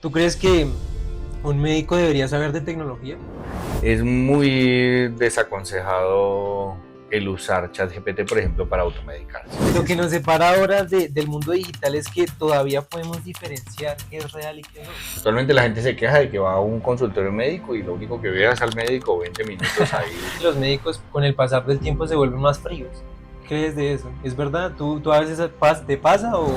¿Tú crees que un médico debería saber de tecnología? Es muy desaconsejado el usar ChatGPT, por ejemplo, para automedicarse. Lo que nos separa ahora del mundo digital es que todavía podemos diferenciar qué es real y qué no. Actualmente la gente se queja de que va a un consultorio médico y lo único que ve es al médico 20 minutos ahí. Los médicos con el pasar del tiempo se vuelven más fríos. ¿Qué crees de eso? ¿Es verdad? ¿Tú a veces te pasa o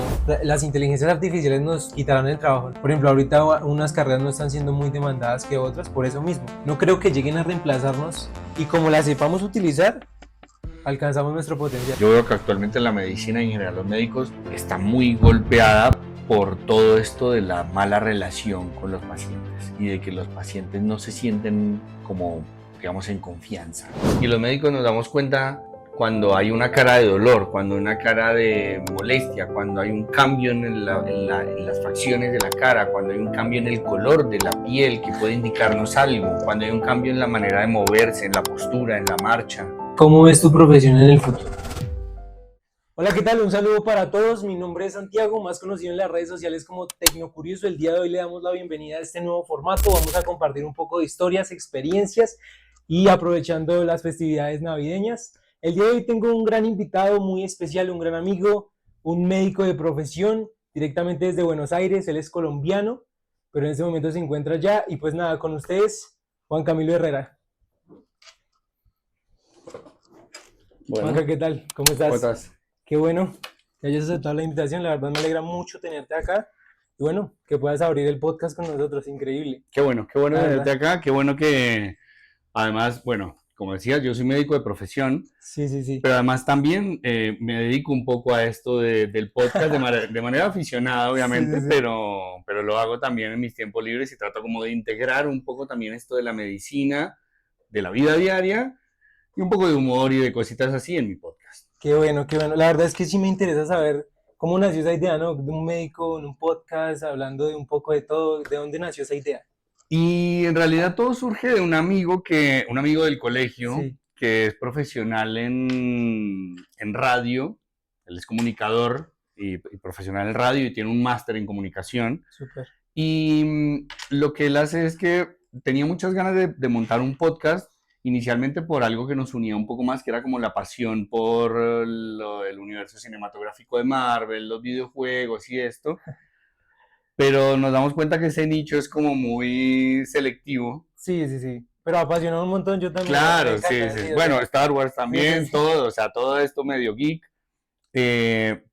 las inteligencias artificiales nos quitarán el trabajo? Por ejemplo, ahorita unas carreras no están siendo muy demandadas que otras por eso mismo. No creo que lleguen a reemplazarnos y como las sepamos utilizar, alcanzamos nuestro potencial. Yo veo que actualmente la medicina y en general los médicos está muy golpeada por todo esto de la mala relación con los pacientes y de que los pacientes no se sienten como, digamos, en confianza. Y los médicos nos damos cuenta cuando hay una cara de dolor, cuando hay una cara de molestia, cuando hay un cambio en las facciones de la cara, cuando hay un cambio en el color de la piel que puede indicarnos algo, cuando hay un cambio en la manera de moverse, en la postura, en la marcha. ¿Cómo ves tu profesión en el futuro? Hola, ¿qué tal? Un saludo para todos. Mi nombre es Santiago, más conocido en las redes sociales como Tecnocurioso. El día de hoy le damos la bienvenida a este nuevo formato. Vamos a compartir un poco de historias, experiencias y aprovechando las festividades navideñas. El día de hoy tengo un gran invitado muy especial, un gran amigo, un médico de profesión, directamente desde Buenos Aires. Él es colombiano, pero en este momento se encuentra allá. Y pues nada, con ustedes, Juan Camilo Herrera. Bueno, Juanca, ¿qué tal? ¿Cómo ¿cómo estás? estás? Qué bueno que hayas aceptado la invitación, la verdad me alegra mucho tenerte acá y bueno, que puedas abrir el podcast con nosotros, increíble, Qué bueno la tenerte verdad. acá, qué bueno que además, bueno, como decías, yo soy médico de profesión, Sí, sí, sí. pero además también me dedico un poco a esto del podcast de manera aficionada, Sí, obviamente, sí, sí. pero lo hago también en mis tiempos libres y trato como de integrar un poco también esto de la medicina, de la vida diaria y un poco de humor y de cositas así en mi podcast. Qué bueno, qué bueno. La verdad es que sí me interesa saber cómo nació esa idea, ¿no? De un médico en un podcast, hablando de un poco de todo, ¿de dónde nació esa idea? Y en realidad todo surge de un amigo del colegio, Sí, que es profesional en radio, él es comunicador y profesional en radio y tiene un máster en comunicación. súper. Y lo que él hace es que tenía muchas ganas de montar un podcast, inicialmente por algo que nos unía un poco más, que era como la pasión por el universo cinematográfico de Marvel, los videojuegos y esto, pero nos damos cuenta que ese nicho es como muy selectivo. Sí, sí, sí. Pero apasionó un montón, yo también, me Claro, sí, encanta, sí. sí, o Bueno, sea, Star Wars sí, sí, también, sí. todo, o sea, todo esto medio geek.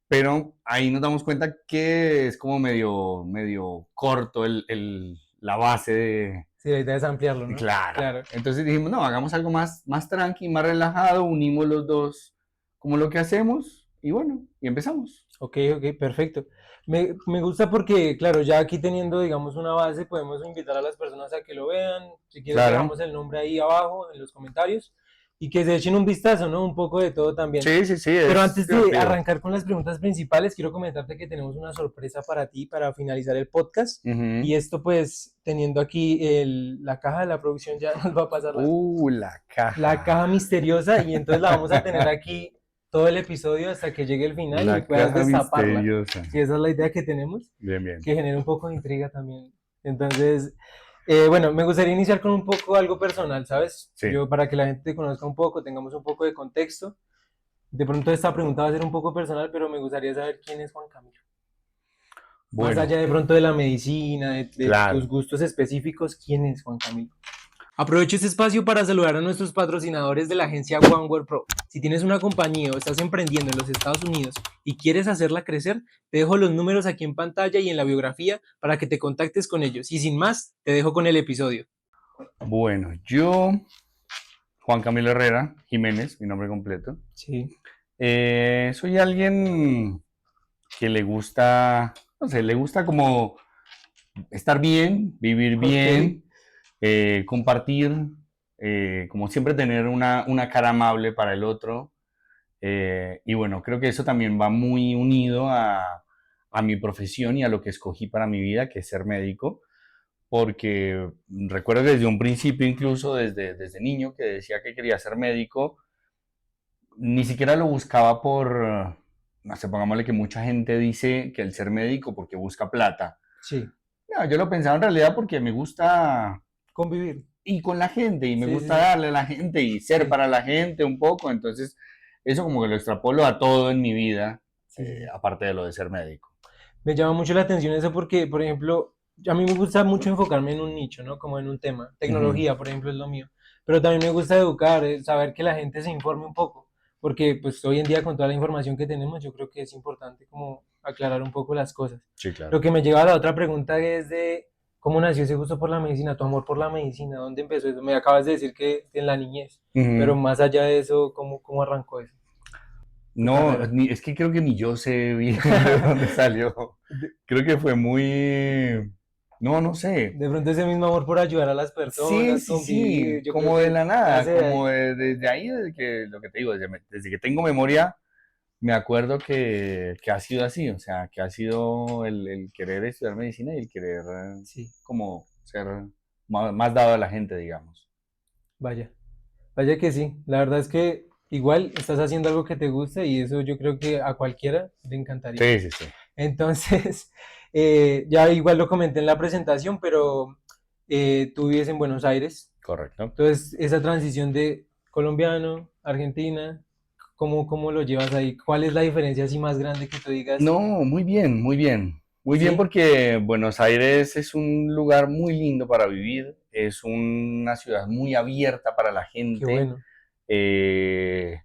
Pero ahí nos damos cuenta que es como medio corto la base de... Sí, la idea es ampliarlo, ¿no? Claro. Claro. Entonces dijimos, no, hagamos algo más tranqui, más relajado, unimos los dos como lo que hacemos y bueno, y empezamos. Ok, ok, perfecto. Me gusta porque, claro, ya aquí teniendo, digamos, una base, podemos invitar a las personas a que lo vean. Si quieres, Claro. dejamos el nombre ahí abajo en los comentarios y que se echen un vistazo, ¿no? Un poco de todo también. Sí, sí, sí, Pero es antes de divertido. arrancar con las preguntas principales, quiero comentarte que tenemos una sorpresa para ti para finalizar el podcast. Ujú. Y esto, pues, teniendo aquí la caja de la producción, ya nos va a pasar La la caja. caja misteriosa y entonces la vamos a tener aquí todo el episodio hasta que llegue el final y La puedas caja destaparla. misteriosa. Si esa es la idea que tenemos, Bien, bien. que genere un poco de intriga también. Entonces, bueno, me gustaría iniciar con un poco algo personal, ¿sabes? Sí. Yo, para que la gente te conozca un poco, tengamos un poco de contexto. De pronto esta pregunta va a ser un poco personal, pero me gustaría saber quién es Juan Camilo. Más Bueno, allá de pronto de la medicina, de tus claro. gustos específicos, ¿quién es Juan Camilo? Aprovecho este espacio para saludar a nuestros patrocinadores de la agencia OneWord Pro. Si tienes una compañía o estás emprendiendo en los Estados Unidos y quieres hacerla crecer, te dejo los números aquí en pantalla y en la biografía para que te contactes con ellos. Y sin más, te dejo con el episodio. Bueno, yo, Juan Camilo Herrera Jiménez, mi nombre completo, Sí, soy alguien que le gusta, no sé, le gusta como estar bien, vivir ok, bien, compartir, como siempre tener una cara amable para el otro. Y bueno, creo que eso también va muy unido a mi profesión y a lo que escogí para mi vida, que es ser médico, porque recuerdo desde un principio, incluso desde niño, que decía que quería ser médico, ni siquiera lo buscaba no sé, pongámosle que mucha gente dice que el ser médico porque busca plata, sí, No, yo lo pensaba en realidad porque me gusta Convivir. y con la gente y me Sí, sí, gusta sí. darle a la gente y ser Sí, para la gente un poco, entonces eso como que lo extrapolo a todo en mi vida, sí, sí, sí. aparte de lo de ser médico. Me llama mucho la atención eso porque, por ejemplo, a mí me gusta mucho enfocarme en un nicho, ¿no? Como en un tema. Ujú. Tecnología, por ejemplo, es lo mío. Pero también me gusta educar, saber que la gente se informe un poco. Porque, pues, hoy en día, con toda la información que tenemos, yo creo que es importante como aclarar un poco las cosas. Sí, Lo claro. que me lleva a la otra pregunta es de cómo nació ese gusto por la medicina, tu amor por la medicina, ¿dónde empezó eso? Me acabas de decir que en la niñez, pero Ujú. más allá de eso, ¿cómo arrancó eso, tu No, carrera? es que creo que ni yo sé bien de dónde salió. De, Creo que fue muy, no, no sé. de pronto ese mismo amor por ayudar a las Sí, personas, sí, sí, convivir, yo creo como de que la nada, nace de como ahí. desde ahí, desde que, lo que te digo, desde que tengo memoria, me acuerdo que ha sido así, o sea, que ha sido el querer estudiar medicina y el querer Sí, como ser más dado a la gente, digamos. vaya, vaya que sí. La verdad es que igual estás haciendo algo que te gusta y eso yo creo que a cualquiera le encantaría. Sí, sí, sí, Entonces, ya igual lo comenté en la presentación, pero tú vives en Buenos Aires. correcto. Entonces, esa transición de colombiano, Argentina, ¿cómo lo llevas ahí? ¿Cuál es la diferencia así más grande que tú digas? No, muy bien, muy bien. Muy bien Sí, porque Buenos Aires es un lugar muy lindo para vivir, es una ciudad muy abierta para la qué gente. bueno. eh,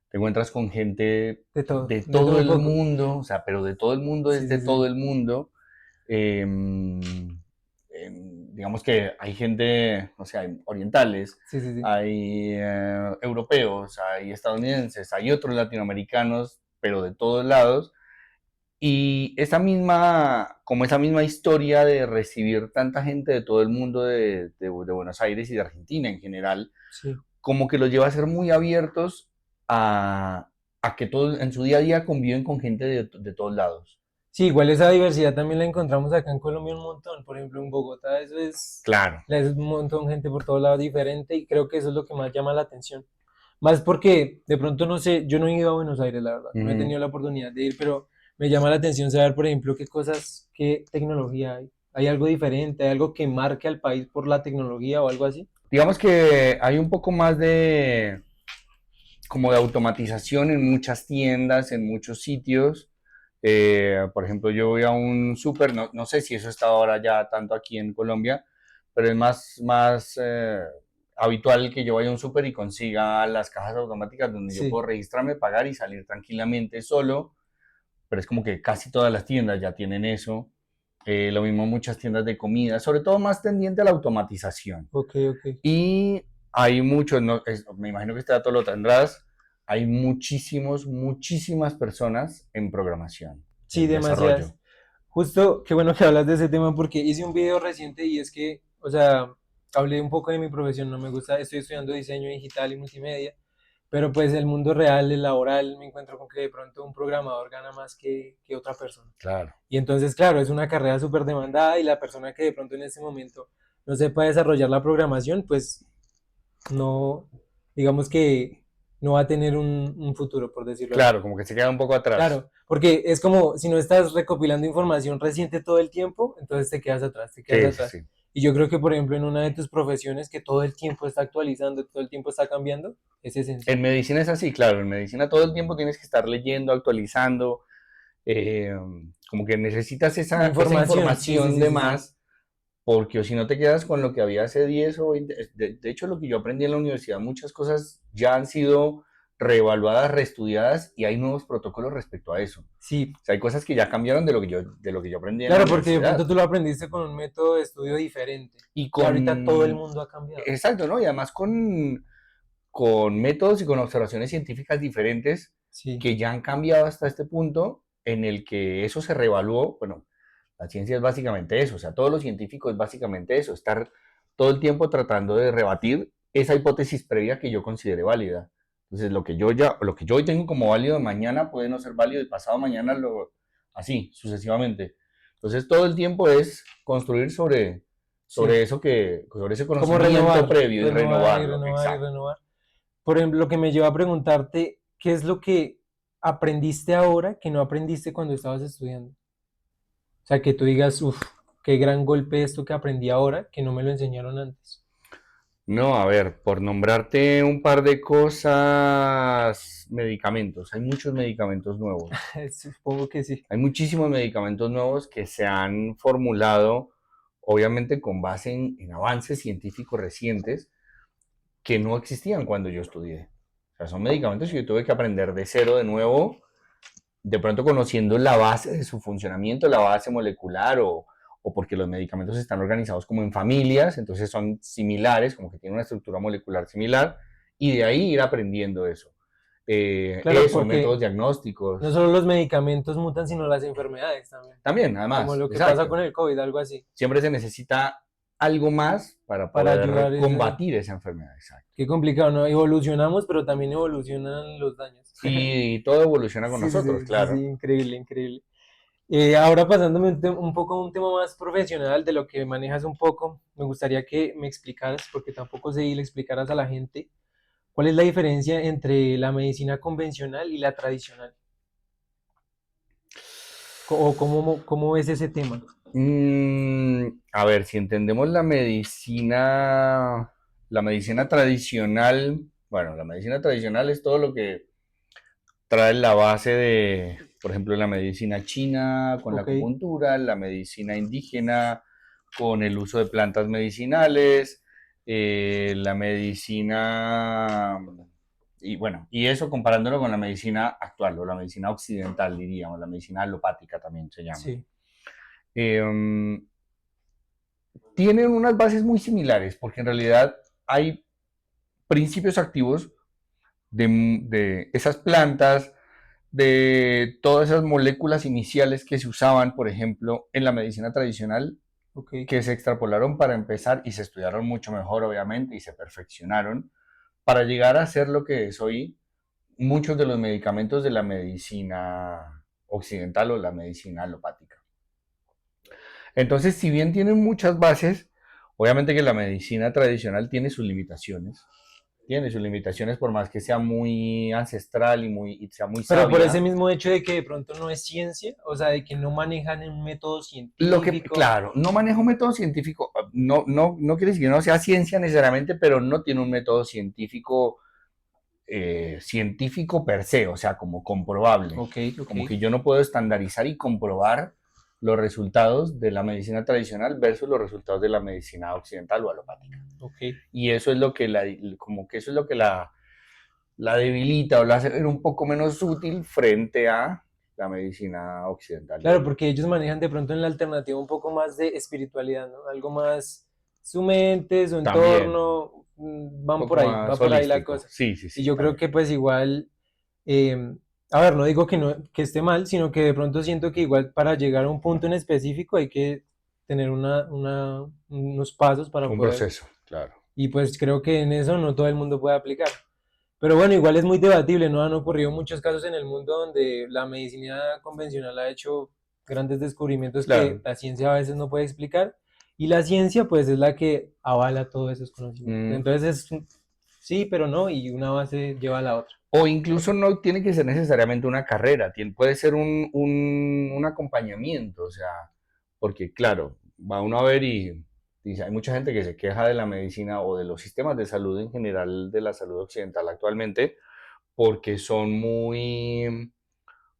Te encuentras con gente de De todo todo un el poco. mundo, o sea, pero de todo el mundo Sí, es de sí, todo sí. el mundo. Em, digamos que hay gente, o sea, hay orientales, Sí, sí, sí. hay europeos, hay estadounidenses, hay otros latinoamericanos, pero de todos lados. Y como esa misma historia de recibir tanta gente de todo el mundo de Buenos Aires y de Argentina en general, Sí. como que los lleva a ser muy abiertos a, a que todos en su día a día conviven con gente de todos lados. Sí, igual esa diversidad también la encontramos acá en Colombia un montón. Por ejemplo, en Bogotá Claro. es un montón de gente por todos lados diferente y creo que eso es lo que más llama la atención. Más porque de pronto no sé, yo no he ido a Buenos Aires, la verdad, no he Ujú. tenido la oportunidad de ir, pero me llama la atención saber, por ejemplo, qué cosas, qué tecnología hay. ¿Hay algo diferente? ¿Hay algo que marque al país por la tecnología o algo así? Digamos que hay un poco más de como de automatización en muchas tiendas, en muchos sitios. Por ejemplo, yo voy a un súper, no, no sé si eso está ahora ya tanto aquí en Colombia, pero es más habitual que yo vaya a un súper y consiga las cajas automáticas donde yo puedo Sí, registrarme, pagar y salir tranquilamente solo, pero es como que casi todas las tiendas ya tienen eso. Lo mismo muchas tiendas de comida, sobre todo más tendiente a la automatización. ok, ok. Y hay muchos, no, me imagino que este dato lo tendrás, hay muchísimas personas en programación, Sí, en demasiadas. desarrollo. Justo, qué bueno que hablas de ese tema porque hice un video reciente y es que, o sea, hablé un poco de mi profesión, no me gusta, estoy estudiando diseño digital y multimedia, pero pues el mundo real, el laboral, me encuentro con que de pronto un programador gana más que otra persona. Claro, Y entonces, claro, es una carrera súper demandada y la persona que de pronto en este momento no sepa desarrollar la programación, pues no, digamos que no va a tener un futuro, por decirlo así. claro, como que se queda un poco atrás. Claro, porque es como si no estás recopilando información reciente todo el tiempo, entonces te quedas atrás, te quedas Sí, sí, atrás. sí. Y yo creo que, por ejemplo, en una de tus profesiones que todo el tiempo está actualizando, todo el tiempo está cambiando, es En esencial. medicina es así, claro, en medicina todo el tiempo tienes que estar leyendo, actualizando, eh, como que necesitas esa Información, sí, sí, información sí, de sí, sí. más, porque o si no te quedas con lo que había hace 10 o 20. De hecho, lo que yo aprendí en la universidad, muchas cosas ya han sido reevaluadas, reestudiadas y hay nuevos protocolos respecto a eso. Sí, O sea, hay cosas que ya cambiaron de lo que yo aprendí en la claro, porque de pronto universidad. tú lo aprendiste con un método de estudio diferente. Y Y ahorita todo el con, mundo ha cambiado. exacto, ¿no? Y además con métodos y con observaciones científicas diferentes Sí, que ya han cambiado hasta este punto en el que eso se reevaluó. Bueno, la ciencia es básicamente eso, o sea, todo lo científico es básicamente eso, estar todo el tiempo tratando de rebatir esa hipótesis previa que yo considere válida. Entonces, lo que yo hoy tengo como válido mañana puede no ser válido y pasado mañana así, sucesivamente. Entonces, todo el tiempo es construir sobre sí. eso sobre ese Como conocimiento renovar, previo y renovar y renovarlo. renovar y Exacto. renovar. Por ejemplo, lo que me lleva a preguntarte, ¿qué es lo que aprendiste ahora que no aprendiste cuando estabas estudiando? O sea, que tú digas, uff, qué gran golpe esto que aprendí ahora, que no me lo enseñaron antes. No, a ver, por nombrarte un par de cosas, medicamentos. Hay muchos medicamentos nuevos. Supongo que sí. Hay muchísimos medicamentos nuevos que se han formulado, obviamente con base en avances científicos recientes que no existían cuando yo estudié. O sea, son medicamentos que yo tuve que aprender de cero de nuevo, de pronto conociendo la base de su funcionamiento, la base molecular o porque los medicamentos están organizados como en familias, entonces son similares, como que tienen una estructura molecular similar, y de ahí ir aprendiendo eso. Claro, Eso, porque métodos no diagnósticos, solo los medicamentos mutan, sino las enfermedades también. también, Como además, lo que pasa con exacto. el COVID, algo así. Siempre se necesita algo más para Para ayudar poder ese. combatir esa enfermedad, exacto. Qué complicado, ¿no? Evolucionamos, pero también evolucionan los daños. Y todo evoluciona con Sí, sí, nosotros, sí, sí, sí, claro. increíble, increíble. Ahora pasándome un poco a un tema más profesional de lo que manejas un poco, me gustaría que me explicaras, porque tampoco sé y le explicaras a la gente, cuál es la diferencia entre la medicina convencional y la tradicional, o cómo es ese tema. A ver, si entendemos la medicina tradicional, bueno, la medicina tradicional es todo lo que trae la base de, por ejemplo, la medicina china con la Ok, acupuntura, la medicina indígena con el uso de plantas medicinales, la medicina, y bueno, y eso comparándolo con la medicina actual o la medicina occidental, diríamos, la medicina alopática también se llama. sí, Eh, Tienen unas bases muy similares, porque en realidad hay principios activos de esas plantas, de todas esas moléculas iniciales que se usaban, por ejemplo, en la medicina tradicional, ok. que se extrapolaron para empezar y se estudiaron mucho mejor, obviamente, y se perfeccionaron para llegar a ser lo que es hoy muchos de los medicamentos de la medicina occidental o la medicina alopática. Entonces, si bien tienen muchas bases, obviamente que la medicina tradicional tiene sus limitaciones por más que sea muy ancestral y sea muy Pero por ese sabia. mismo hecho de que de pronto no es ciencia, o sea, de que no manejan un método Lo que, científico. claro, no maneja un método científico, no quiere decir que no sea ciencia necesariamente, pero no tiene un método científico, científico per se, o sea, como comprobable. Ok, ok, Como que yo no puedo estandarizar y comprobar los resultados de la medicina tradicional versus los resultados de la medicina occidental o alopática. ok. Y eso es lo que como que eso es lo que la debilita o la hace ver un poco menos útil frente a la medicina occidental y Claro, alopática. porque ellos manejan de pronto en la alternativa un poco más de espiritualidad, ¿no? Algo más su mente, su También, entorno, un poco va más por ahí la holístico. cosa. Sí, sí, Y sí, yo creo también. que pues igual, a ver, no digo que no, que esté mal, sino que de pronto siento que igual para llegar a un punto en específico hay que tener unos pasos para Un poder, proceso, claro. y pues creo que en eso no todo el mundo puede aplicar. Pero bueno, igual es muy debatible, ¿no? Han ocurrido muchos casos en el mundo donde la medicina convencional ha hecho grandes descubrimientos que Claro. la ciencia a veces no puede explicar y la ciencia pues es la que avala todos esos conocimientos. Mm. Entonces es sí, pero no, y una base lleva a la otra. O incluso no tiene que ser necesariamente una carrera, puede ser un acompañamiento, o sea, porque claro, va uno a ver y dice, hay mucha gente que se queja de la medicina o de los sistemas de salud en general, de la salud occidental actualmente, porque son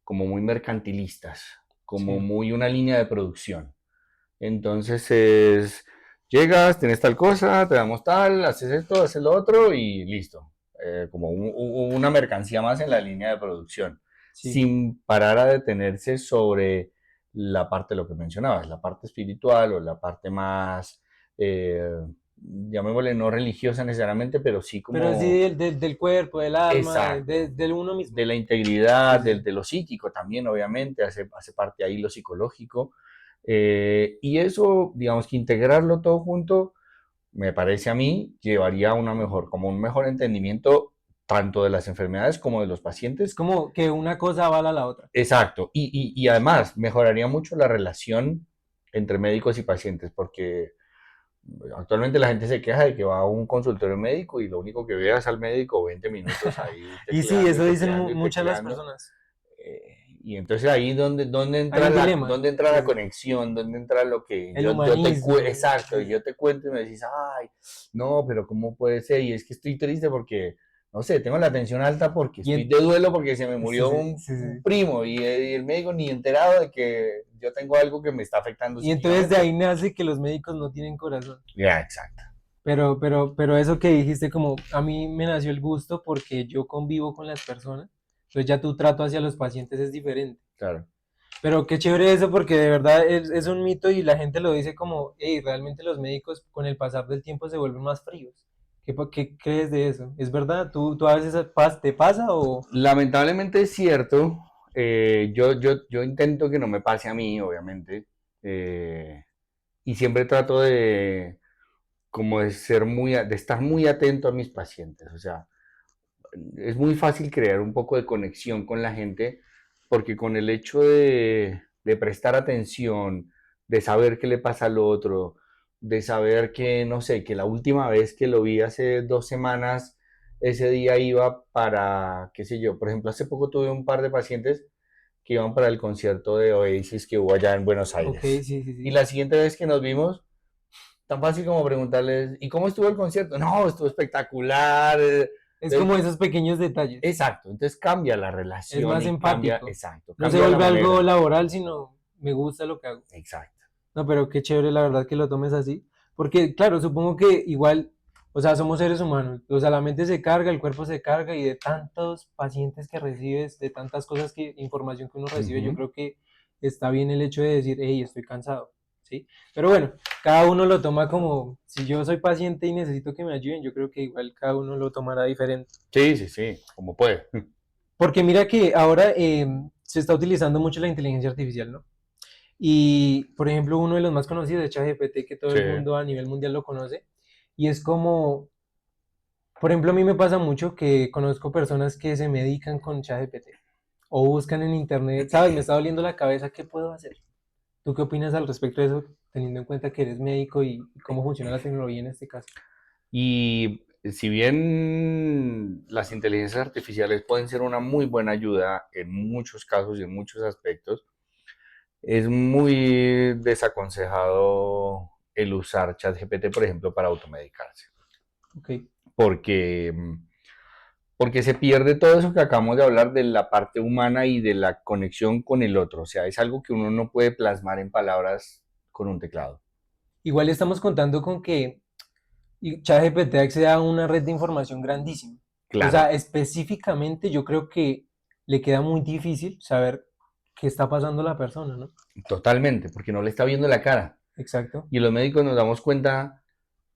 como muy mercantilistas, como Sí. muy una línea de producción. Entonces llegas, tienes tal cosa, te damos tal, haces esto, haces lo otro y listo. Como una mercancía más en la línea de producción, Sí. sin parar a detenerse sobre la parte de lo que mencionabas, la parte espiritual o la parte más, llamémosle no religiosa necesariamente, pero sí Pero sí como del cuerpo, del alma, exacto, del uno mismo. de la integridad, Sí, sí, sí. de lo psíquico también, obviamente, hace parte ahí lo psicológico. Y eso, digamos que integrarlo todo junto, me parece a mí, llevaría a como un mejor entendimiento tanto de las enfermedades como de los Es pacientes. como que una cosa avala a la otra. Exacto. Y además, mejoraría mucho la relación entre médicos y pacientes, porque actualmente la gente se queja de que va a un consultorio médico y lo único que ve es al médico 20 minutos ahí Y sí, tecleando y eso dicen tecleando y muchas las tecleando. personas. y entonces ahí donde Hay entra un dilema. dónde entra la conexión, dónde entra lo que El humanismo. exacto, yo te cuento y me decís, ay, no, pero ¿cómo puede ser? Y es que estoy triste porque, no sé, tengo la tensión alta porque Y estoy de duelo porque se me sí, murió sí, un sí. primo y el médico ni enterado de que yo tengo algo que me está afectando Y entonces de psíquicamente. ahí nace que los médicos no tienen corazón. Ya, exacto, Pero eso que dijiste, como a mí me nació el gusto porque yo convivo con las personas, entonces ya tu trato hacia los pacientes es diferente. claro. Pero qué chévere eso porque de verdad es un mito y la gente lo dice como, hey, realmente los médicos con el pasar del tiempo se vuelven más fríos. ¿Qué crees de eso? ¿Es verdad? ¿Tú a veces te pasa o...? Lamentablemente es cierto. Yo intento que no me pase a mí, obviamente. Y siempre trato de como de ser de estar muy atento a mis pacientes. O sea, es muy fácil crear un poco de conexión con la gente porque con el hecho de prestar atención, de saber qué le pasa al otro, de saber que, no sé, que la última vez que lo vi hace 2 semanas, ese día iba para, qué sé yo, por ejemplo, hace poco tuve un par de pacientes que iban para el concierto de Oasis que hubo allá en Buenos Ok, sí, Aires. sí, Y sí. la siguiente vez que nos vimos, tan fácil como preguntarles, ¿y cómo estuvo el concierto? No, estuvo espectacular. Es como esos pequeños detalles. Exacto, entonces cambia la Es relación más y cambia, empático. exacto, No se cambia la vuelve algo manera. laboral, sino me gusta lo que hago. Exacto. No, pero qué chévere la verdad que lo tomes así. Porque, claro, supongo que igual, o sea, somos seres humanos. O sea, la mente se carga, el cuerpo se carga y de tantos pacientes que recibes, de tantas cosas información que uno recibe, yo Ujú. creo que está bien el hecho de decir, hey, estoy cansado. ¿Sí? Pero bueno, cada uno lo toma como, si yo soy paciente y necesito que me ayuden, yo creo que igual cada uno lo tomará diferente. Sí, sí, sí, como puede. Porque mira que ahora se está utilizando mucho la inteligencia artificial, ¿no? Y, por ejemplo, uno de los más conocidos es ChatGPT, que todo Sí. el mundo a nivel mundial lo conoce. Y es como, por ejemplo, a mí me pasa mucho que conozco personas que se medican con ChatGPT o buscan en internet, ¿sabes? Me está doliendo la cabeza, ¿qué puedo hacer? ¿Tú qué opinas al respecto de eso, teniendo en cuenta que eres médico y cómo funciona la tecnología en este caso? Y si bien las inteligencias artificiales pueden ser una muy buena ayuda en muchos casos y en muchos aspectos, es muy desaconsejado el usar ChatGPT, por ejemplo, para automedicarse. Ok. Porque porque se pierde todo eso que acabamos de hablar de la parte humana y de la conexión con el otro. O sea, es algo que uno no puede plasmar en palabras con un teclado. Igual estamos contando con que ChatGPT accede a una red de información grandísima. O Claro, sea, específicamente yo creo que le queda muy difícil saber qué está pasando a la persona, ¿no? totalmente, porque no le está viendo la cara. Exacto. Y los médicos nos damos cuenta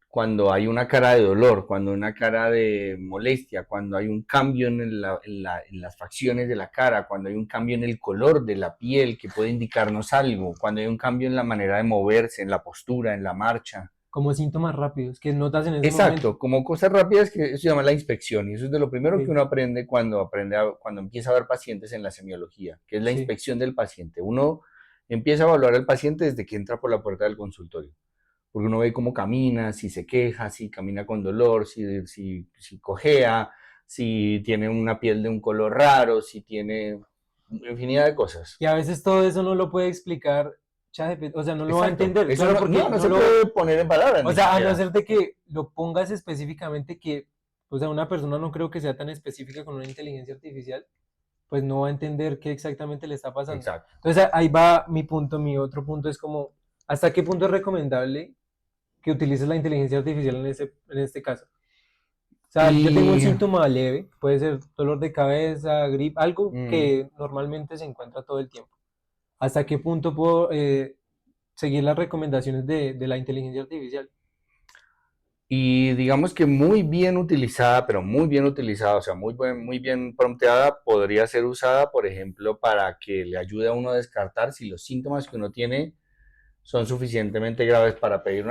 cuando hay una cara de dolor, cuando hay una cara de molestia, cuando hay un cambio en las facciones de la cara, cuando hay un cambio en el color de la piel que puede indicarnos algo, cuando hay un cambio en la manera de moverse, en la postura, en la marcha. Como síntomas rápidos que notas en ese momento. Exacto, como cosas rápidas que eso se llama la inspección y eso es de lo primero que Ok. uno aprende cuando empieza a ver pacientes en la semiología, que es la Sí. inspección del paciente. Uno empieza a evaluar al paciente desde que entra por la puerta del consultorio, porque uno ve cómo camina, si se queja, si camina con dolor, si cojea, si tiene una piel de un color raro, si tiene infinidad de cosas. Y a veces todo eso no lo puede explicar ChatGPT, o sea, no lo va a Exacto, entender, eso claro, porque no no se lo, puede poner en palabras o ni sea, a no siquiera. ser de que lo pongas específicamente que, o sea, una persona no creo que sea tan específica con una inteligencia artificial, pues no va a entender qué exactamente le está pasando. Exacto. Entonces ahí va mi punto, mi otro punto es como, ¿hasta qué punto es recomendable que utilices la inteligencia artificial en este caso? O sea, yo tengo un Y síntoma leve, puede ser dolor de cabeza, gripe, algo mm, que normalmente se encuentra todo el tiempo. ¿Hasta qué punto puedo seguir las recomendaciones de la inteligencia artificial? Y digamos que muy bien utilizada, pero muy bien utilizada, o sea, muy bien prompteada, podría ser usada, por ejemplo, para que le ayude a uno a descartar si los síntomas que uno tiene son suficientemente graves para pedir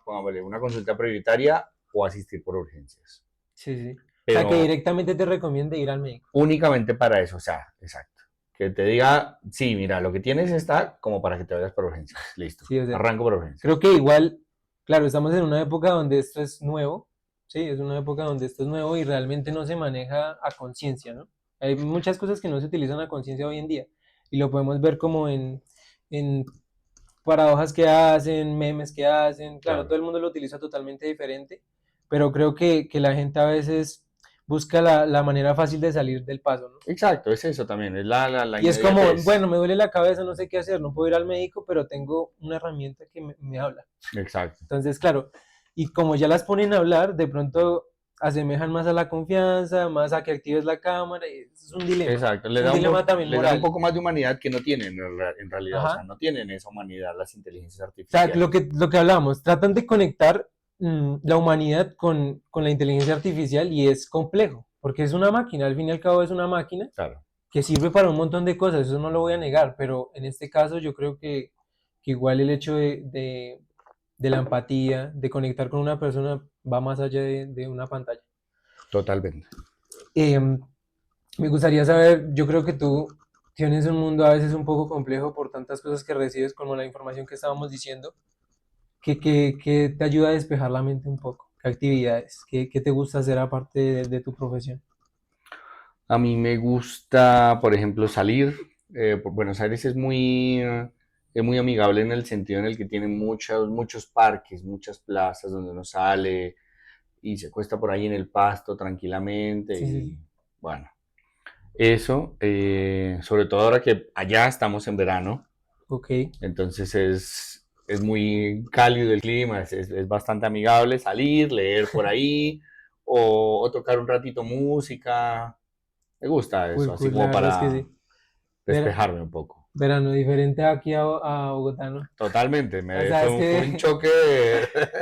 pongámosle, una consulta prioritaria o asistir por urgencias. Sí, sí. O sea, que Pero directamente te recomiende ir al médico. únicamente para eso, o sea, exacto. Que te diga, sí, mira, lo que tienes está como para que te vayas por urgencias. Listo, Sí, o sea, arranco por urgencias. creo que igual, claro, estamos en una época donde esto es nuevo, sí, es una época donde esto es nuevo y realmente no se maneja a conciencia, ¿no? Hay muchas cosas que no se utilizan a conciencia hoy en día y lo podemos ver como en paradojas que hacen, memes que hacen. Claro, Claro. todo el mundo lo utiliza totalmente diferente, pero creo que la gente a veces busca la manera fácil de salir del paso, ¿no? Exacto, es eso también, es la Y es como, inmediatez. bueno, me duele la cabeza, no sé qué hacer, no puedo ir al médico, pero tengo una herramienta que me habla. Exacto, Entonces, claro, y como ya las ponen a hablar, de pronto asemejan más a la confianza, más a que actives la cámara, y exacto. es un dilema también Les dan un moral. poco más de humanidad que no tienen en realidad, o sea, Ajá. no tienen esa humanidad las inteligencias O sea, artificiales. lo que hablábamos, tratan de conectar la humanidad con la inteligencia artificial y es complejo, porque es una máquina, al fin y al cabo es una máquina Claro, que sirve para un montón de cosas, eso no lo voy a negar, pero en este caso yo creo que igual el hecho de la empatía, de conectar con una persona, va más allá de una pantalla. totalmente. Eh, Me gustaría saber, yo creo que tú tienes un mundo a veces un poco complejo por tantas cosas que recibes, como la información que estábamos diciendo, que te ayuda a despejar la mente un poco. ¿Qué actividades? ¿Qué te gusta hacer aparte de tu profesión? A mí me gusta, por ejemplo, salir. Buenos Aires es muy amigable en el sentido en el que tiene muchos parques, muchas plazas donde uno sale y se cuesta por ahí en el pasto tranquilamente Sí, sí, y sí. bueno, eso, sobre todo ahora que allá estamos en verano, Ok. entonces es muy cálido el clima, es bastante amigable salir, leer por ahí o tocar un ratito música. Me gusta eso, Cool, así cool, la como verdad es que para sí. Vera- despejarme un poco. Verano diferente aquí a Bogotá, ¿no? Totalmente, O sea, es fue un que, choque,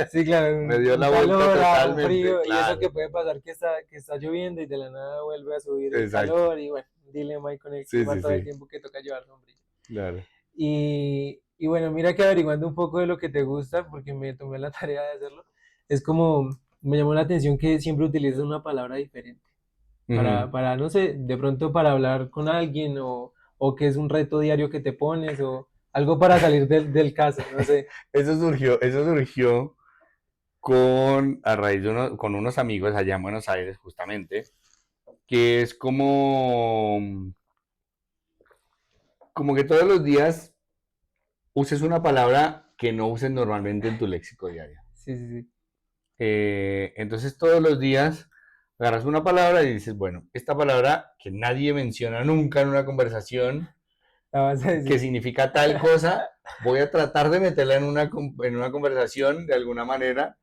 sí, claro, me dio un la vuelta calor, a un totalmente, frío, y eso que claro, puede pasar que está lloviendo y de la nada vuelve a subir el exacto, calor, y bueno, un dilema ahí con el sí, clima sí, todo el sí, tiempo que toca llevar sombrilla. claro. Y bueno, mira que averiguando un poco de lo que te gusta, porque me tomé la tarea de hacerlo, es como, me llamó la atención que siempre utilizas una palabra diferente, Ujú. no sé, de pronto para hablar con alguien o que es un reto diario que te pones o algo para salir del caso, no sé. Eso surgió a raíz con unos amigos allá en Buenos Aires, justamente, que es como que todos los días uses una palabra que no uses normalmente en tu léxico diario. Sí, sí, sí. Entonces todos los días agarras una palabra y dices, bueno, esta palabra que nadie menciona nunca en una conversación, La vas a que decir. significa tal cosa, voy a tratar de meterla en una conversación de alguna manera,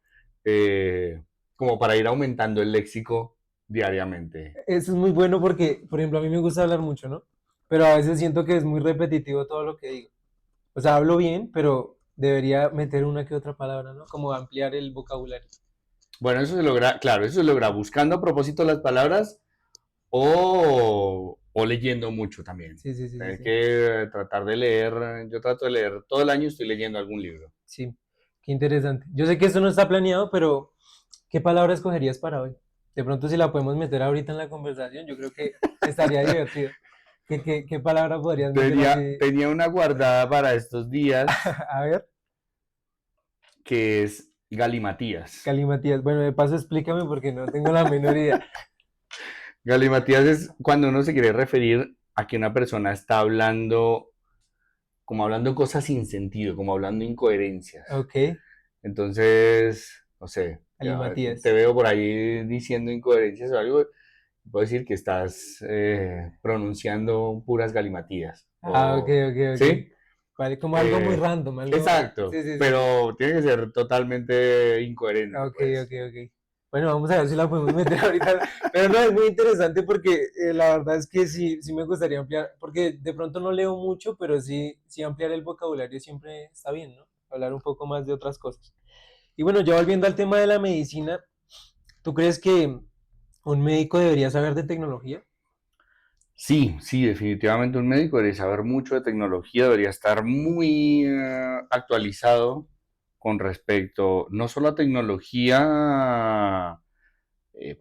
eh, como para ir aumentando el léxico diariamente. Eso es muy bueno porque, por ejemplo, a mí me gusta hablar mucho, ¿no? Pero a veces siento que es muy repetitivo todo lo que digo. O sea, hablo bien, pero debería meter una que otra palabra, ¿no? Como ampliar el vocabulario. Bueno, eso se logra, claro, eso se logra buscando a propósito las palabras o leyendo mucho también. Sí, sí, sí, sí, Tener sí. que tratar de leer, yo trato de leer todo el año, estoy leyendo algún libro. Sí, qué interesante. Yo sé que esto no está planeado, pero ¿qué palabra escogerías para hoy? De pronto si la podemos meter ahorita en la conversación, yo creo que estaría divertido. ¿Qué palabra podrías meter así? Tenía una guardada para estos días A ver, que es galimatías. Cali Matías. Bueno, de paso explícame porque no tengo la menor idea. Galimatías es cuando uno se quiere referir a que una persona está hablando, como hablando cosas sin sentido, como hablando incoherencias. Ok, Entonces, no sé, Cali te Matías. veo por ahí diciendo incoherencias o algo, puedo decir que estás pronunciando puras galimatías. Ah, ok, O, ok, ok. ¿sí? Vale, como algo muy Eh, random, algo... exacto, Sí, sí, sí. pero tiene que ser totalmente incoherente, Ok, ok, pues. ok. Bueno, vamos a ver si la podemos meter ahorita. Pero no, es muy interesante porque la verdad es que sí, sí me gustaría ampliar, porque de pronto no leo mucho, pero sí, sí ampliar el vocabulario siempre está bien, ¿no? Hablar un poco más de otras cosas. Y bueno, ya volviendo al tema de la medicina, ¿tú crees que un médico debería saber de tecnología? Sí, sí, definitivamente un médico debería saber mucho de tecnología, debería estar muy actualizado con respecto no solo a tecnología,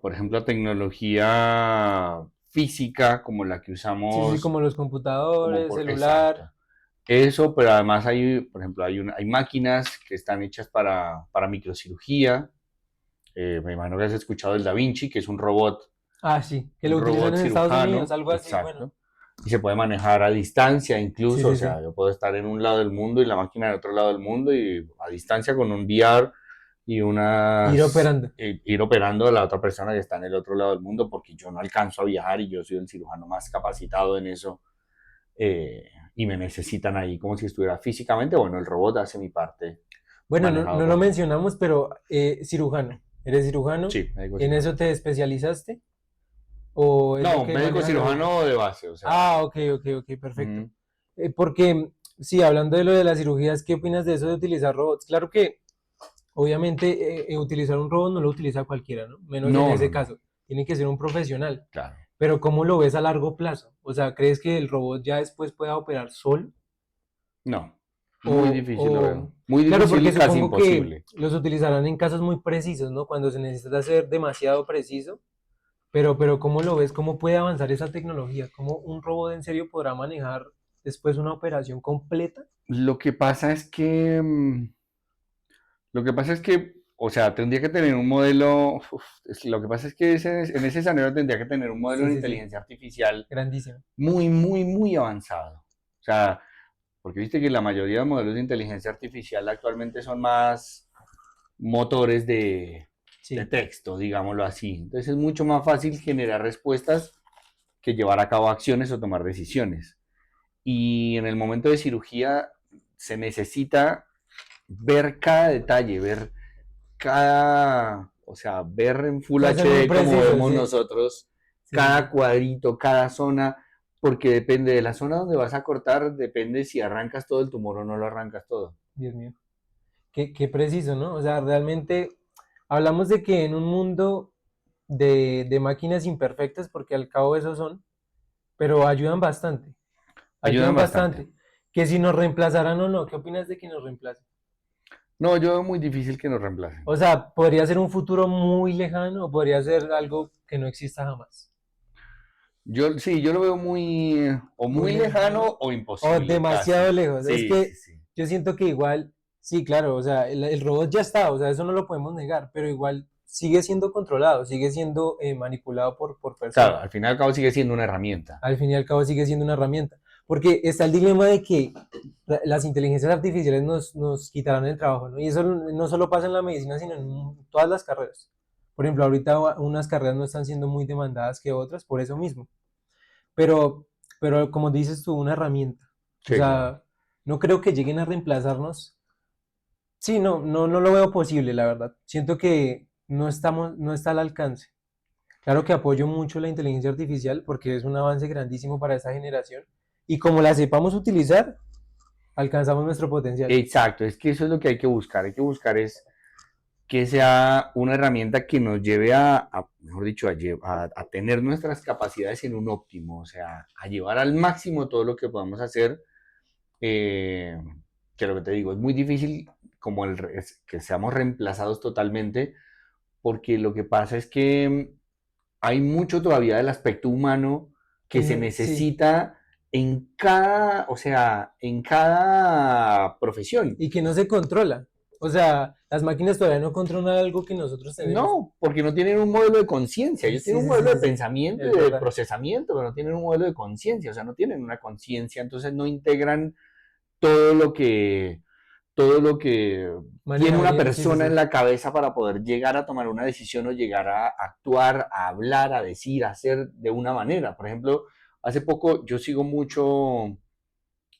por ejemplo, a tecnología física como la que Sí, sí, usamos como los como computadores, por celular. exacto. Eso, pero además hay, por ejemplo, hay máquinas que están hechas para microcirugía. Me imagino que has escuchado del Da Vinci, que es un robot. Ah, sí, que lo un utilizan robot en Estados Unidos, cirujano, algo así, bueno. exacto, y se puede manejar a distancia Sí, incluso, o sí, sí. sea, yo puedo estar en un lado del mundo y la máquina en otro lado del mundo y a distancia con un VR y Ir operando. ir operando a la otra persona que está en el otro lado del mundo porque yo no alcanzo a viajar y yo soy el cirujano más capacitado en eso y me necesitan ahí como si estuviera físicamente, bueno, el robot hace mi parte Bueno, no, manejado no lo por mí. mencionamos, pero cirujano. ¿Eres cirujano? Sí, médico ¿En cirujano. eso te especializaste? ¿O es lo No, que médico manejas ahorita? cirujano de base, o sea, Ah, ok, ok, ok, perfecto. mm, Porque, sí, hablando de lo de las cirugías, ¿qué opinas de eso de utilizar robots? Claro que, obviamente, utilizar un robot no lo utiliza cualquiera, ¿no? Menos en no, no, ese no, caso. Tiene que ser un profesional. claro. Pero ¿cómo lo ves a largo plazo? O sea, ¿crees que el robot ya después pueda operar solo? No, muy O, difícil lo veo. Muy claro, porque difícil, casi supongo que imposible. los utilizarán en casos muy precisos, ¿no? Cuando se necesita ser demasiado preciso. Pero ¿cómo lo ves? ¿Cómo puede avanzar esa tecnología? ¿Cómo un robot en serio podrá manejar después una operación completa? Lo que pasa es que, lo que pasa es que, o sea, tendría que tener un modelo, lo que pasa es que en ese escenario tendría que tener un modelo Sí, de sí, sí, inteligencia artificial grandísimo. muy, muy, muy avanzado. O sea, porque viste que la mayoría de modelos de inteligencia artificial actualmente son más motores de Sí, texto, digámoslo así. Entonces es mucho más fácil generar respuestas que llevar a cabo acciones o tomar decisiones. Y en el momento de cirugía se necesita ver cada detalle, ver cada, o sea, ver en Full puede ser muy HD como preciso, vemos sí. nosotros, Sí, sí, cada sí. cuadrito, cada zona, porque depende de la zona donde vas a cortar, depende si arrancas todo el tumor o no lo arrancas todo. Dios mío. Qué preciso, ¿no? O sea, realmente hablamos de que en un mundo de máquinas imperfectas, porque al cabo eso son, pero ayudan bastante, Ayudan ayudan bastante. bastante. Que si nos reemplazarán o no, ¿qué opinas de que nos reemplacen? No, yo veo muy difícil que nos reemplacen. O sea, podría ser un futuro muy lejano o podría ser algo que no exista jamás. Yo sí, yo lo veo muy o Muy muy lejano lejano o o imposible demasiado casi. lejos. Es Sí, sí, que sí. yo siento que igual, sí, claro, o sea, el robot ya está, o sea, eso no lo podemos negar, pero igual sigue siendo controlado, sigue siendo manipulado por Claro, personas. al final y al cabo sigue siendo una herramienta. Al fin y al cabo sigue siendo una herramienta. Porque está el dilema de que las inteligencias artificiales nos quitarán el trabajo, ¿no? Y eso no solo pasa en la medicina, sino en todas las carreras. Por ejemplo, ahorita unas carreras no están siendo muy demandadas que otras por eso mismo. Pero, pero como dices tú, una herramienta. O Sí, claro. sea, no creo que lleguen a reemplazarnos. Sí, no lo veo posible, la verdad. Siento que no está al alcance. Claro que apoyo mucho la inteligencia artificial porque es un avance grandísimo para esta generación. Y como la sepamos utilizar, alcanzamos nuestro potencial. Exacto, es que eso es lo que hay que buscar. Hay que buscar es que sea una herramienta que nos lleve mejor dicho, a tener nuestras capacidades en un óptimo, o sea, a llevar al máximo todo lo que podamos hacer. eh, que lo que te digo, es muy difícil como que seamos reemplazados totalmente, porque lo que pasa es que hay mucho todavía del aspecto humano que se Sí, necesita en cada, o sea, en cada profesión. y que no se controla. O sea, las máquinas todavía no controlan algo que nosotros tenemos. No, porque no tienen un modelo de conciencia. Ellos Sí, tienen un sí, sí, modelo de sí, sí, pensamiento es y de verdad. procesamiento, pero no tienen un modelo de conciencia. O sea, no tienen una conciencia, entonces no integran todo lo que, todo lo que tiene una Manejarían, sí, sí, persona en sí. la cabeza para poder llegar a tomar una decisión o llegar a actuar, a hablar, a decir, a hacer de una manera. Por ejemplo, hace poco yo sigo mucho,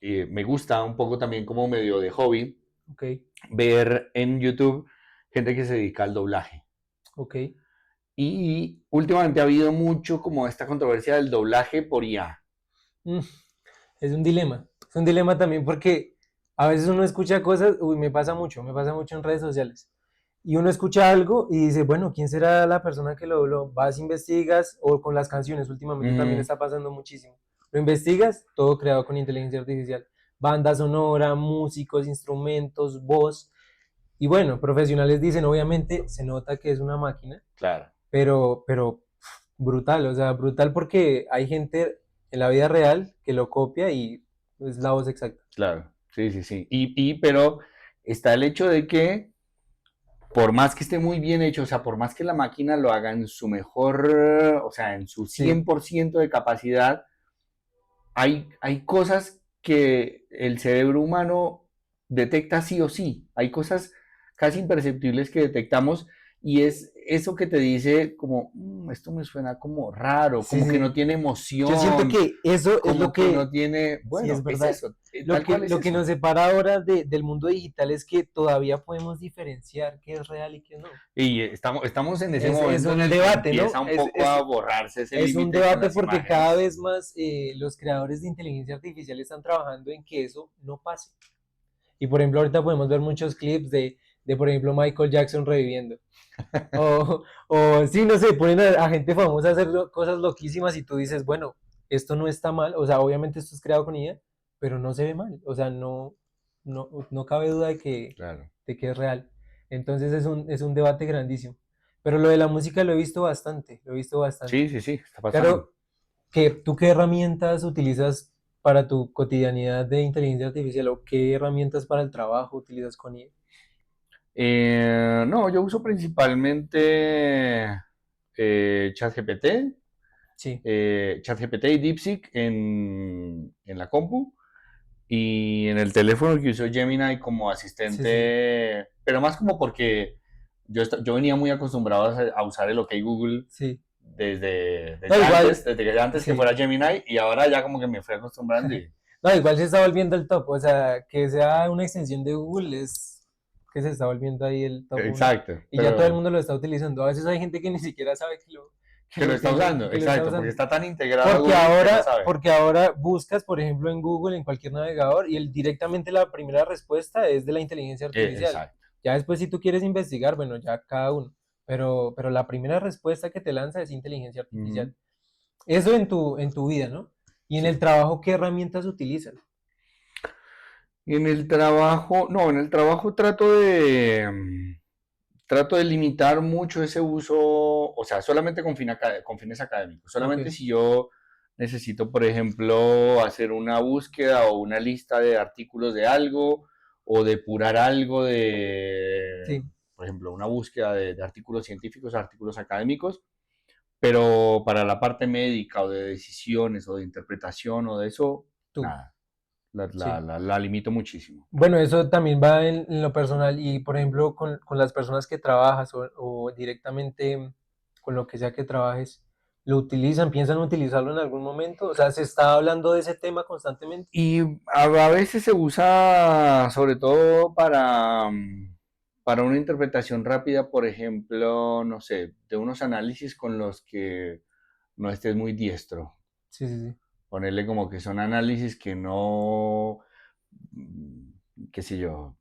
me gusta un poco también como medio de hobby, Ok, ver en YouTube gente que se dedica al doblaje. ok. Y últimamente ha habido mucho como esta controversia del doblaje por IA. Mm, es un dilema. Es un dilema también porque a veces uno escucha cosas, uy, me pasa mucho en redes sociales. Y uno escucha algo y dice, bueno, ¿quién será la persona que lo dobló? Vas, investigas, o con las canciones, últimamente también Mm, está pasando muchísimo. Lo investigas, todo creado con inteligencia artificial. Banda sonora, músicos, instrumentos, voz. Y bueno, profesionales dicen, obviamente, se nota que es una máquina, claro, pero brutal, o sea, brutal porque hay gente en la vida real que lo copia y es la voz exacta. claro. Sí, sí, sí. Pero está el hecho de que por más que esté muy bien hecho, o sea, por más que la máquina lo haga en su mejor, o sea, en su Sí, 100% de capacidad, hay cosas que el cerebro humano detecta sí o sí. Hay cosas casi imperceptibles que detectamos y es eso que te dice como, esto me suena como raro, sí, como que sí. no tiene Yo siento emoción, que eso es lo como que que, no tiene, sí, es bueno, es verdad. eso, tal cual es Lo que nos eso. separa ahora del mundo digital es que todavía podemos diferenciar qué es real y qué no. Y estamos en ese Es momento en un el que debate, ¿no? empieza un poco a borrarse ese Es un límite con debate las porque cada imágenes. vez más los creadores de inteligencia artificial están trabajando en que eso no pase. Y por ejemplo, ahorita podemos ver muchos clips por ejemplo, Michael Jackson reviviendo. O sí, no sé, ponen a gente famosa a hacer cosas loquísimas y tú dices, bueno, esto no está mal, o sea, obviamente esto es creado con IA, pero no se ve mal, o sea, no cabe duda Claro. de que es real. Entonces es un debate grandísimo. Pero lo de la música lo he visto bastante, lo he visto bastante. Sí, sí, sí, está pasando. Claro, ¿tú qué herramientas utilizas para tu cotidianidad de inteligencia artificial o qué herramientas para el trabajo utilizas con IA? No, yo uso principalmente ChatGPT, Sí, ChatGPT y DeepSeek en la compu y en el teléfono que uso Gemini como sí, sí, asistente, pero más como porque yo venía muy acostumbrado a usar el OK Google sí. No, igual, desde antes que sí. fuera Gemini y ahora ya como que me fui acostumbrando y No, igual se está volviendo el top. O sea, que sea una extensión de Google es que se está volviendo ahí el top uno. exacto, Y ya todo el pero mundo lo está utilizando. A veces hay gente que ni siquiera sabe que lo está usando, que lo está exacto, porque usando. está tan integrado a Google que no sabe. Porque ahora buscas, por ejemplo, en Google, en cualquier navegador, y directamente la primera respuesta es de la inteligencia artificial. Exacto. Ya después, si tú quieres investigar, bueno, ya cada uno. Pero la primera respuesta que te lanza es inteligencia Ujú. artificial. Eso en tu vida, ¿no? Y en el Sí. trabajo, ¿qué herramientas utilizas? En el trabajo, no, en el trabajo trato de limitar mucho ese uso, o sea, solamente con fines académicos. Ok, Solamente si yo necesito, por ejemplo, hacer una búsqueda o una lista de artículos de algo o depurar algo de, sí, por ejemplo, una búsqueda de artículos científicos, artículos académicos, pero para la parte médica o de decisiones o de interpretación o de eso, tú, nada, la, la, sí. la, la limito muchísimo. Bueno, eso también va en lo personal y, por ejemplo, con las personas que trabajas o directamente con lo que sea que trabajes, ¿lo utilizan? ¿Piensan utilizarlo en algún momento? O sea, ¿se está hablando de ese tema constantemente? Y a veces se usa sobre todo para una interpretación rápida, por ejemplo, no sé, de unos análisis con los que no estés muy diestro. Sí, sí, sí. Ponerle como que son análisis que no, qué sé yo,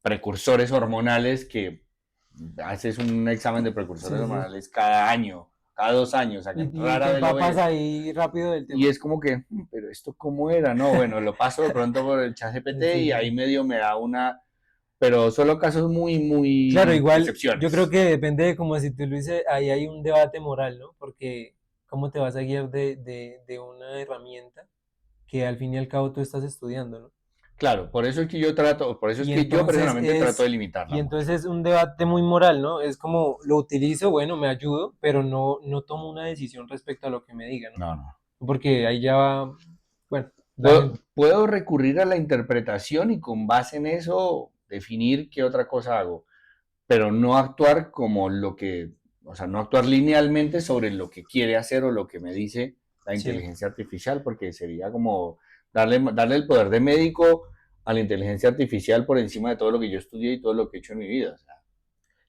precursores hormonales que haces un examen de Sí, precursores sí, sí. hormonales cada año, cada 2 años, o sea, que Y rara te vez lo empapas ves. ahí rápido del Y tema. es como que, pero esto cómo era, no, bueno, lo paso de pronto por el chat GPT Sí, y sí, ahí sí. medio me da una, pero solo casos muy, Claro, muy igual yo creo excepciones. que depende de como si tú lo dices, ahí hay un debate moral, ¿no? Porque cómo te vas a guiar de una herramienta que al fin y al cabo tú estás estudiando, ¿no? Claro, por eso es que yo trato, por eso es que yo personalmente trato de limitarla Y mucho. entonces es un debate muy moral, ¿no? Es como lo utilizo, bueno, me ayudo, pero no tomo una decisión respecto a lo que me diga, ¿no? No, no. Porque ahí ya va, bueno, la gente, Puedo recurrir a la interpretación y con base en eso definir qué otra cosa hago, pero no actuar como lo que, o sea, no actuar linealmente sobre lo que quiere hacer o lo que me dice la sí. inteligencia artificial, porque sería como darle el poder de médico a la inteligencia artificial por encima de todo lo que yo estudié y todo lo que he hecho en mi vida. O sea,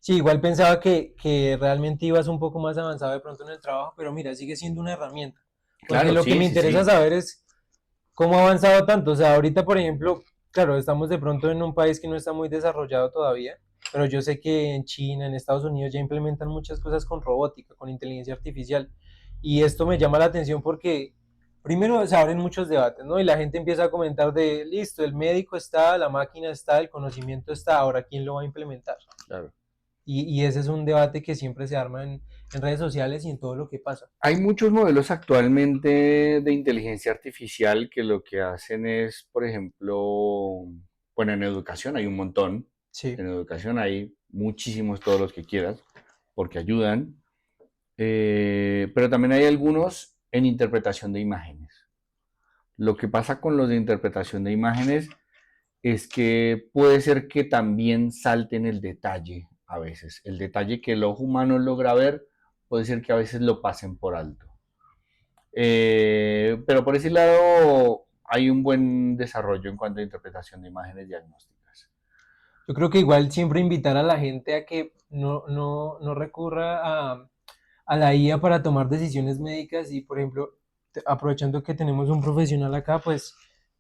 Sí, igual pensaba que realmente ibas un poco más avanzado de pronto en el trabajo, pero mira, sigue siendo una herramienta. Porque claro, lo que sí, me sí, interesa sí, saber es cómo ha avanzado tanto. O sea, ahorita, por ejemplo, claro, estamos de pronto en un país que no está muy desarrollado todavía, pero yo sé que en China, en Estados Unidos ya implementan muchas cosas con robótica, con inteligencia artificial. Y esto me llama la atención porque primero se abren muchos debates, ¿no? Y la gente empieza a comentar de, listo, el médico está, la máquina está, el conocimiento está, ahora ¿quién lo va a implementar? claro. Y ese es un debate que siempre se arma en redes sociales y en todo lo que pasa. Hay muchos modelos actualmente de inteligencia artificial que lo que hacen es, por ejemplo, bueno, en educación hay un montón, Sí. En educación hay muchísimos, todos los que quieras, porque ayudan, pero también hay algunos en interpretación de imágenes. Lo que pasa con los de interpretación de imágenes es que puede ser que también salten el detalle a veces. El detalle que el ojo humano logra ver puede ser que a veces lo pasen por alto. Pero por ese lado hay un buen desarrollo en cuanto a interpretación de imágenes diagnósticas. Yo creo que igual siempre invitar a la gente a que no recurra a la IA para tomar decisiones médicas y, por ejemplo, aprovechando que tenemos un profesional acá, pues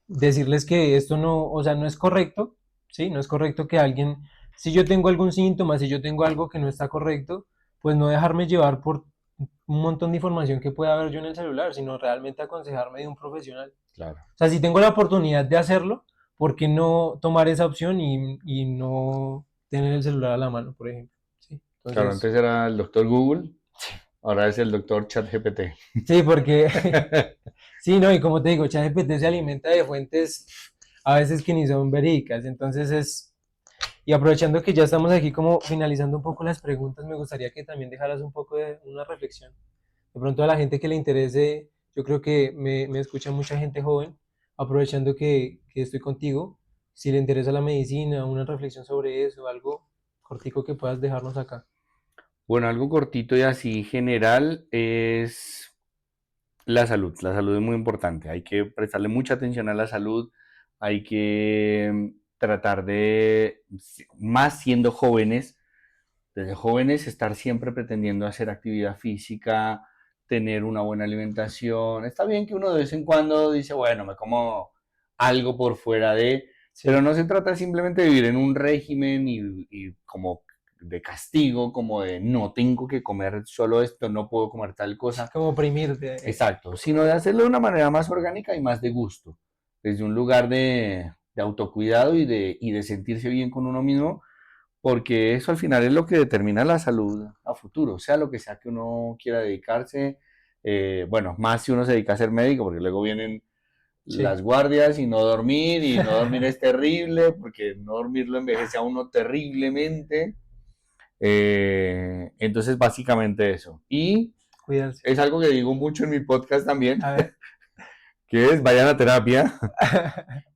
decirles que esto no, o sea, no es correcto, ¿sí? No es correcto que alguien, si yo tengo algún síntoma, si yo tengo algo que no está correcto, pues no dejarme llevar por un montón de información que pueda haber yo en el celular, sino realmente aconsejarme de un profesional. Claro. O sea, si tengo la oportunidad de hacerlo, ¿por qué no tomar esa opción y no tener el celular a la mano, por ejemplo? ¿Sí? Claro, Entonces, antes era el doctor Google, ahora es el doctor ChatGPT. sí, porque, sí, no, y como te digo, ChatGPT se alimenta de fuentes a veces que ni son verídicas, entonces y aprovechando que ya estamos aquí como finalizando un poco las preguntas, me gustaría que también dejaras un poco de una reflexión. De pronto a la gente que le interese, yo creo que me escucha mucha gente joven, aprovechando que estoy contigo, si le interesa la medicina, una reflexión sobre eso, algo cortico que puedas dejarnos acá. Bueno, algo cortito y así general es la salud. La salud es muy importante. Hay que prestarle mucha atención a la salud. Hay que tratar de, más siendo jóvenes, desde jóvenes estar siempre pretendiendo hacer actividad física, tener una buena alimentación. Está bien que uno de vez en cuando dice, bueno, me como algo por fuera de, pero Sí, no se trata simplemente de vivir en un régimen y como de castigo, como de no tengo que comer solo esto, no puedo comer tal sí, cosa. como oprimirte. Exacto, sino de hacerlo de una manera más orgánica y más de gusto, desde un lugar de autocuidado y de sentirse bien con uno mismo, porque eso al final es lo que determina la salud a futuro, sea lo que sea que uno quiera dedicarse, bueno, más si uno se dedica a ser médico, porque luego vienen Sí. las guardias y no dormir es terrible, porque no dormir lo envejece a uno terriblemente, entonces básicamente eso. Y Cuidarse. es algo que digo mucho en mi podcast también, A ver. que es vayan a terapia,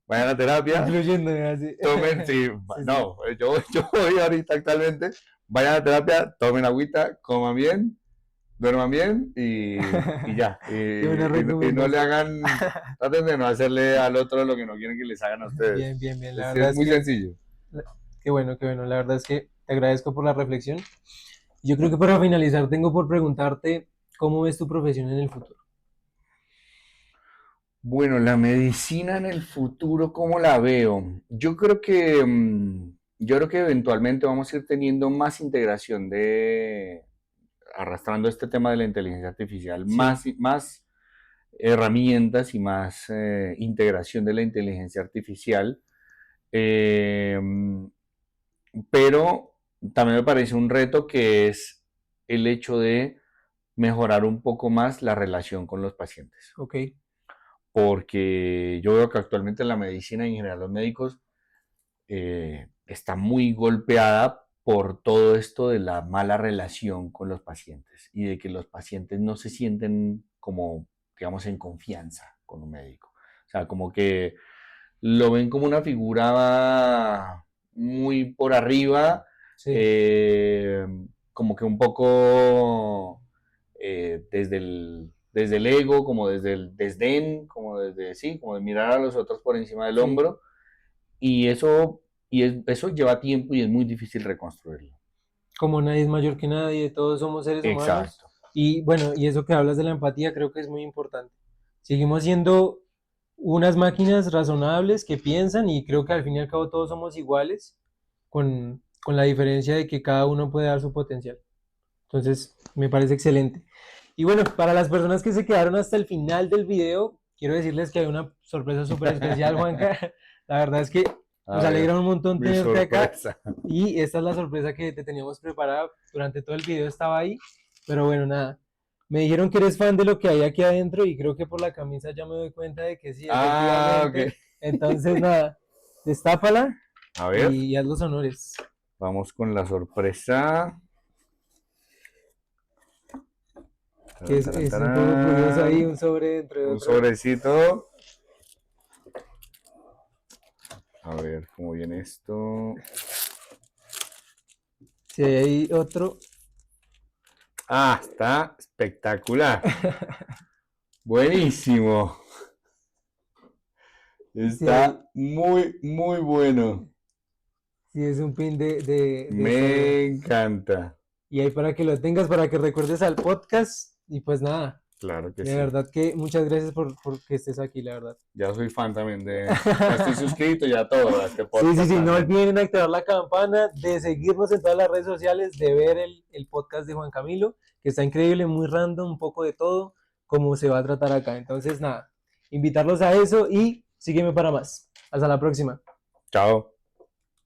vayan a terapia, Incluyendo así. tomen, sí, Sí, sí. no, yo voy ahorita actualmente, vayan a terapia, tomen agüita, coman bien, duerman bien y ya. Qué buena Y no le recomendación. hagan, traten de no hacerle al otro lo que no quieren que les hagan a ustedes. Bien, bien, bien. La verdad Es es muy que, sencillo. qué bueno, qué bueno. La verdad es que te agradezco por la reflexión. Yo creo que para finalizar tengo por preguntarte cómo ves tu profesión en el futuro. Bueno, la medicina en el futuro, ¿cómo la veo? Yo creo que eventualmente vamos a ir teniendo más integración arrastrando este tema de la inteligencia artificial, Sí, más herramientas y más integración de la inteligencia artificial. Eh, pero también me parece un reto que es el hecho de mejorar un poco más la relación con los pacientes. ok. Porque yo veo que actualmente la medicina y en general los médicos está muy golpeada por todo esto de la mala relación con los pacientes y de que los pacientes no se sienten como, digamos, en confianza con un médico. O sea, como que lo ven como una figura muy por arriba, Sí, eh, como que un poco desde el ego, como desde el desdén, como desde, sí, como de mirar a los otros por encima del sí. hombro, y eso lleva tiempo y es muy difícil reconstruirlo. Como nadie es mayor que nadie, todos somos seres humanos. Exacto. Y bueno, y eso que hablas de la empatía creo que es muy importante. Seguimos siendo unas máquinas razonables que piensan y creo que al fin y al cabo todos somos iguales, con la diferencia de que cada uno puede dar su potencial. Entonces, me parece excelente. Y bueno, para las personas que se quedaron hasta el final del video, quiero decirles que hay una sorpresa súper especial, Juanca. La verdad es que A nos ver, alegra un montón mi tenerte acá sorpresa. y esta es la sorpresa que te teníamos preparada. Durante todo el video estaba ahí, pero bueno, nada. Me dijeron que eres fan de lo que hay aquí adentro y creo que por la camisa ya me doy cuenta de que sí, Ah, ok. efectivamente. Entonces, nada, destápala A ver, y haz los honores. vamos con la sorpresa. Que es un poco curioso ahí, un sobre dentro de Un otro. sobrecito. A ver cómo viene esto. Si hay ahí otro. Ah, está espectacular. Buenísimo. Está muy, muy bueno. Sí, es un pin de sodio. Me encanta. Y ahí para que lo tengas, para que recuerdes al podcast. Y pues nada, Claro que de sí. verdad que muchas gracias por que estés aquí, la verdad. Ya soy fan también de... Ya estoy suscrito ya a todo, a este Sí, podcast sí, sí, no también. olviden activar la campana, de seguirnos en todas las redes sociales, de ver el podcast de Juan Camilo, que está increíble, muy random, un poco de todo, como se va a tratar acá. Entonces, nada, invitarlos a eso y sígueme para más. Hasta la próxima. Chao.